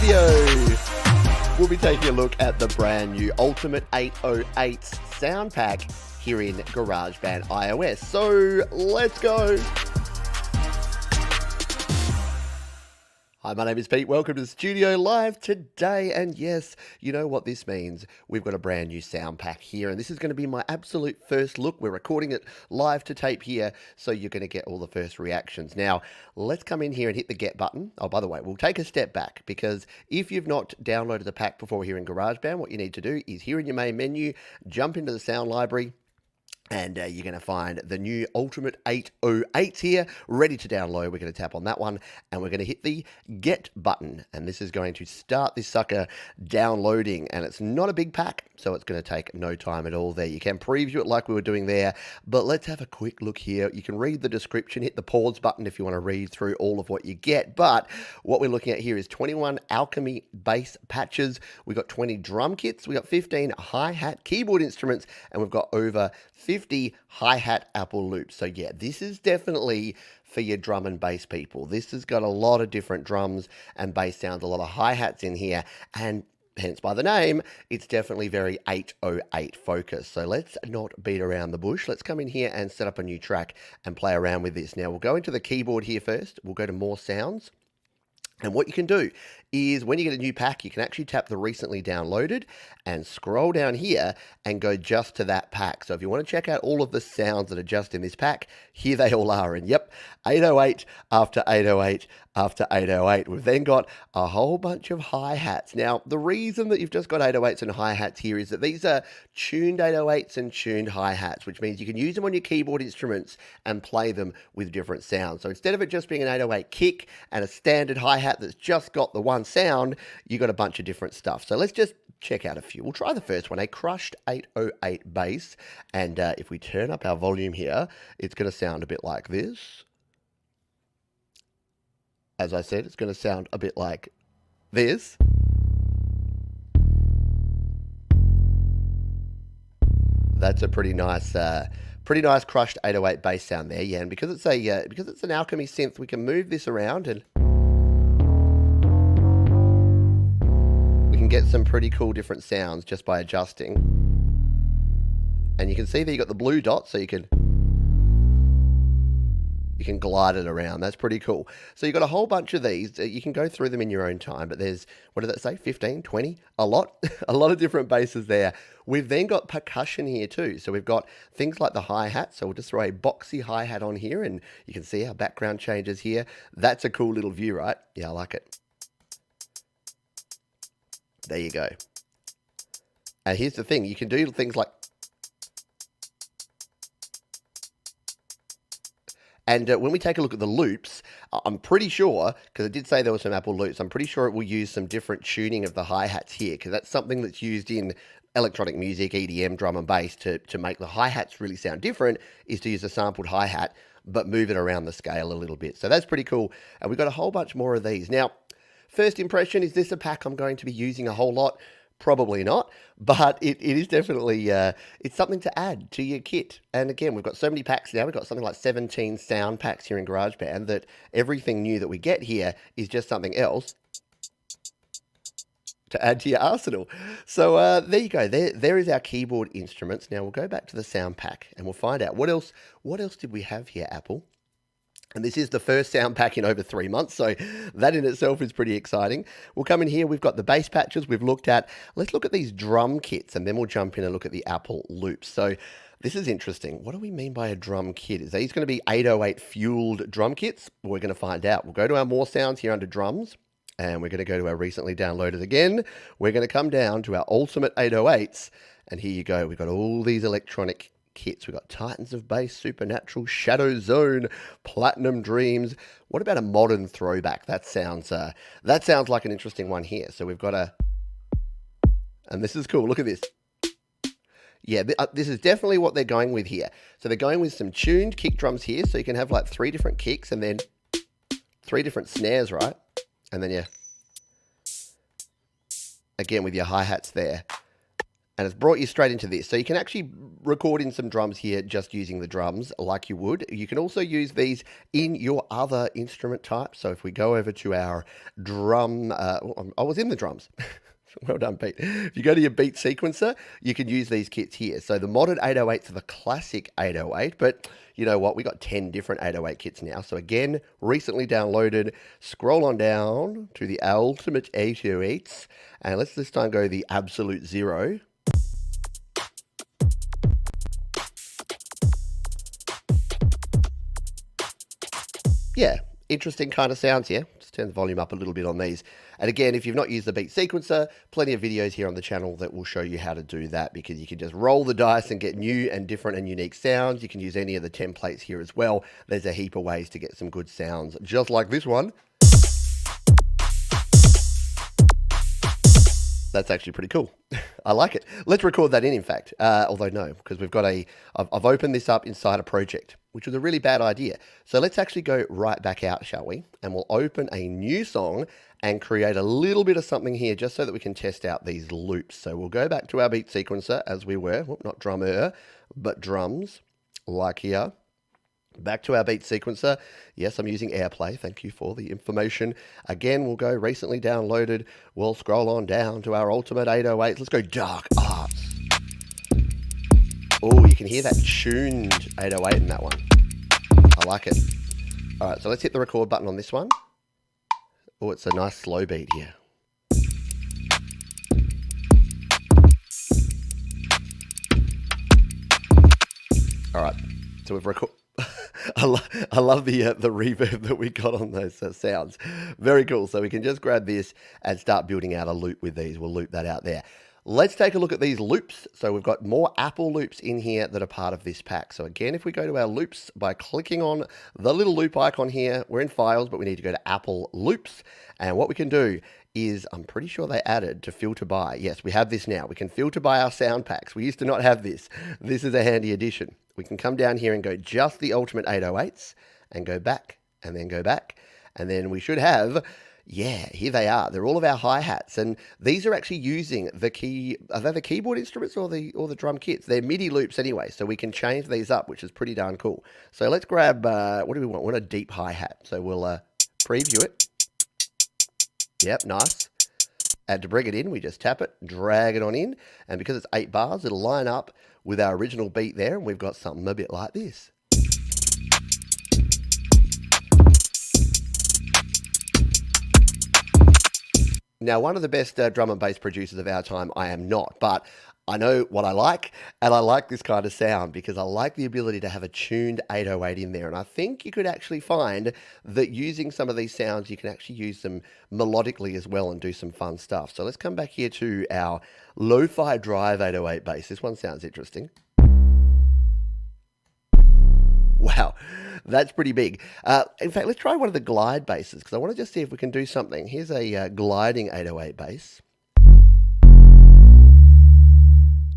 video, we'll be taking a look at the brand new Ultimate 808 sound pack here in GarageBand iOS. So let's go. Hi, my name is Pete. Welcome to the studio live today. And yes, you know what this means. We've got a brand new sound pack here, and this is going to be my absolute first look. We're recording it live to tape here, so you're going to get all the first reactions. Now, let's come in here and hit the get button. Oh, by the way, we'll take a step back, because if you've not downloaded the pack before here in GarageBand, what you need to do is here in your main menu, jump into the sound library, and you're going to find the new Ultimate 808 here, ready to download. We're going to tap on that one, and we're going to hit the Get button. And this is going to start this sucker downloading. And it's not a big pack, so it's going to take no time at all there. You can preview it like we were doing there, but let's have a quick look here. You can read the description, hit the pause button if you want to read through all of what you get. But what we're looking at here is 21 Alchemy bass patches. We've got 20 drum kits. We've got 15 hi-hat keyboard instruments, and we've got over 50 hi-hat Apple loops. So yeah, this is definitely for your drum and bass people. This has got a lot of different drums and bass sounds, a lot of hi-hats in here, and hence by the name, it's definitely very 808 focused. So let's not beat around the bush. Let's come in here and set up a new track and play around with this. Now we'll go into the keyboard here first. We'll go to more sounds. And what you can do is when you get a new pack, you can actually tap the recently downloaded and scroll down here and go just to that pack. So if you want to check out all of the sounds that are just in this pack, here they all are. And yep, 808 after 808 after 808. We've then got a whole bunch of hi-hats. Now, the reason that you've just got 808s and hi-hats here is that these are tuned 808s and tuned hi-hats, which means you can use them on your keyboard instruments and play them with different sounds. So instead of it just being an 808 kick and a standard hi-hat that's just got the one sound, you got a bunch of different stuff. So let's just check out a few. We'll try the first one, a crushed 808 bass. And if we turn up our volume here, it's going to sound a bit like this. As I said, it's going to sound a bit like this. That's a pretty nice crushed 808 bass sound there, yeah. And because it's an Alchemy synth, we can move this around and we can get some pretty cool different sounds just by adjusting. And you can see that you got the blue dot, so you can glide it around. That's pretty cool. So you've got a whole bunch of these. You can go through them in your own time, but there's, what did that say, 15, 20? A lot. A lot of different basses there. We've then got percussion here too. So we've got things like the hi-hat. So we'll just throw a boxy hi-hat on here, and you can see our background changes here. That's a cool little view, right? Yeah, I like it. There you go. And here's the thing. You can do things like, and when we take a look at the loops, I'm pretty sure, because it did say there were some Apple loops, I'm pretty sure it will use some different tuning of the hi-hats here, because that's something that's used in electronic music, EDM, drum and bass, to make the hi-hats really sound different, is to use a sampled hi-hat, but move it around the scale a little bit. So that's pretty cool. And we've got a whole bunch more of these. Now, first impression, is this a pack I'm going to be using a whole lot? Probably not, but it is definitely, it's something to add to your kit. And again, we've got so many packs now. We've got something like 17 sound packs here in GarageBand, that everything new that we get here is just something else to add to your arsenal. So there you go. There is our keyboard instruments. Now we'll go back to the sound pack and we'll find out what else did we have here, Apple? And this is the first sound pack in over 3 months, so that in itself is pretty exciting. We'll come in here, we've got the bass patches we've looked at. Let's look at these drum kits, and then we'll jump in and look at the Apple loops. So this is interesting. What do we mean by a drum kit? Is these going to be 808 fueled drum kits? We're going to find out. We'll go to our more sounds here under drums, and we're going to go to our recently downloaded again. We're going to come down to our Ultimate 808s, and here you go. We've got all these electronic kits. We've got Titans of Bass, Supernatural, Shadow Zone, Platinum Dreams. What about a modern throwback? That sounds like an interesting one here. So we've got and this is cool. Look at this. Yeah, this is definitely what they're going with here. So they're going with some tuned kick drums here. So you can have like 3 different kicks and then 3 different snares, right? And then again with your hi-hats there. and it's brought you straight into this. So you can actually record in some drums here just using the drums like you would. You can also use these in your other instrument types. So if we go over to our drum, I was in the drums. Well done, Pete. If you go to your beat sequencer, you can use these kits here. So the modded 808s are the classic 808, but you know what? We got 10 different 808 kits now. So again, recently downloaded, scroll on down to the Ultimate 808s, and let's this time go the Absolute Zero. Yeah, interesting kind of sounds here. Just turn the volume up a little bit on these. And again, if you've not used the beat sequencer, plenty of videos here on the channel that will show you how to do that, because you can just roll the dice and get new and different and unique sounds. You can use any of the templates here as well. There's a heap of ways to get some good sounds, just like this one. That's actually pretty cool. I like it. Let's record that in fact. Although no, because we've got I've opened this up inside a project, which was a really bad idea. So let's actually go right back out, shall we? And we'll open a new song and create a little bit of something here just so that we can test out these loops. So we'll go back to our beat sequencer as we were, not drummer, but drums, like here. Back to our beat sequencer. Yes, I'm using AirPlay. Thank you for the information. Again, we'll go recently downloaded. We'll scroll on down to our Ultimate 808s. Let's go Dark Arts. Oh, you can hear that tuned 808 in that one. I like it. All right, so let's hit the record button on this one. Oh, it's a nice slow beat here. All right, so we've recorded. I love the reverb that we got on those sounds. Very cool. So we can just grab this and start building out a loop with these. We'll loop that out there. Let's take a loop at these loops. So we've got more Apple loops in here that are part of this pack. So again, if we go to our loops by clicking on the little loop icon here, we're in files, but we need to go to Apple loops. And what we can do is, I'm pretty sure they added to filter by. Yes, we have this now. We can filter by our sound packs. We used to not have this. This is a handy addition. We can come down here and go just the Ultimate 808s and go back and then go back. And then we should have, yeah, here they are. They're all of our hi-hats. And these are actually using the key, are they the keyboard instruments or the drum kits? They're MIDI loops anyway, so we can change these up, which is pretty darn cool. So let's grab, what do we want? We want a deep hi-hat. So we'll preview it. Yep, nice. And to bring it in, we just tap it, drag it on in, and because it's 8 bars, it'll line up with our original beat there, and we've got something a bit like this. Now, one of the best drum and bass producers of our time, I am not, but I know what I like, and I like this kind of sound because I like the ability to have a tuned 808 in there. And I think you could actually find that using some of these sounds, you can actually use them melodically as well and do some fun stuff. So let's come back here to our Lo-Fi Drive 808 bass. This one sounds interesting. Wow, that's pretty big. In fact, let's try one of the glide basses because I want to just see if we can do something. Here's a gliding 808 bass.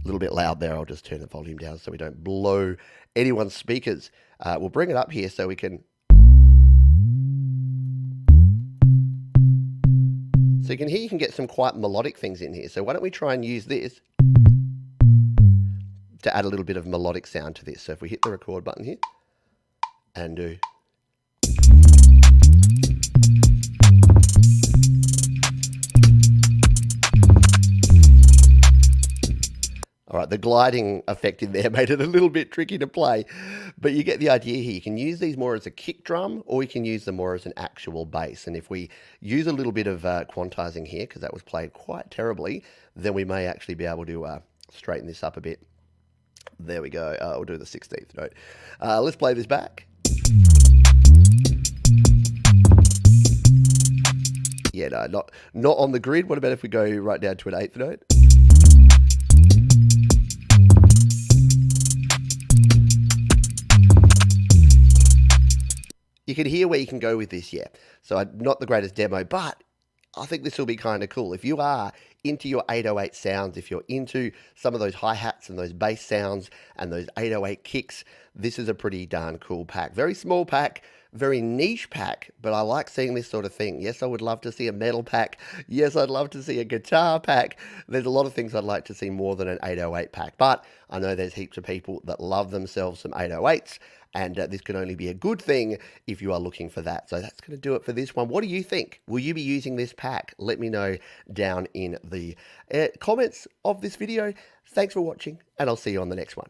A little bit loud there. I'll just turn the volume down so we don't blow anyone's speakers. We'll bring it up here so we can... So you can hear you can get some quite melodic things in here. So why don't we try and use this to add a little bit of melodic sound to this. So if we hit the record button here and do... All right, the gliding effect in there made it a little bit tricky to play, but you get the idea here. You can use these more as a kick drum, or you can use them more as an actual bass. And if we use a little bit of quantizing here, because that was played quite terribly, then we may actually be able to straighten this up a bit. There we go. We'll do the 16th note. Let's play this back. Yeah, no, not on the grid. What about if we go right down to an 8th note? You can hear where you can go with this, yeah. So not the greatest demo, but I think this will be kind of cool. If you are into your 808 sounds, if you're into some of those hi-hats and those bass sounds and those 808 kicks, this is a pretty darn cool pack. Very small pack, very niche pack, but I like seeing this sort of thing. Yes, I would love to see a metal pack. Yes, I'd love to see a guitar pack. There's a lot of things I'd like to see more than an 808 pack, but I know there's heaps of people that love themselves some 808s, and this can only be a good thing if you are looking for that. So that's going to do it for this one. What do you think? Will you be using this pack? Let me know down in the comments of this video. Thanks for watching, and I'll see you on the next one.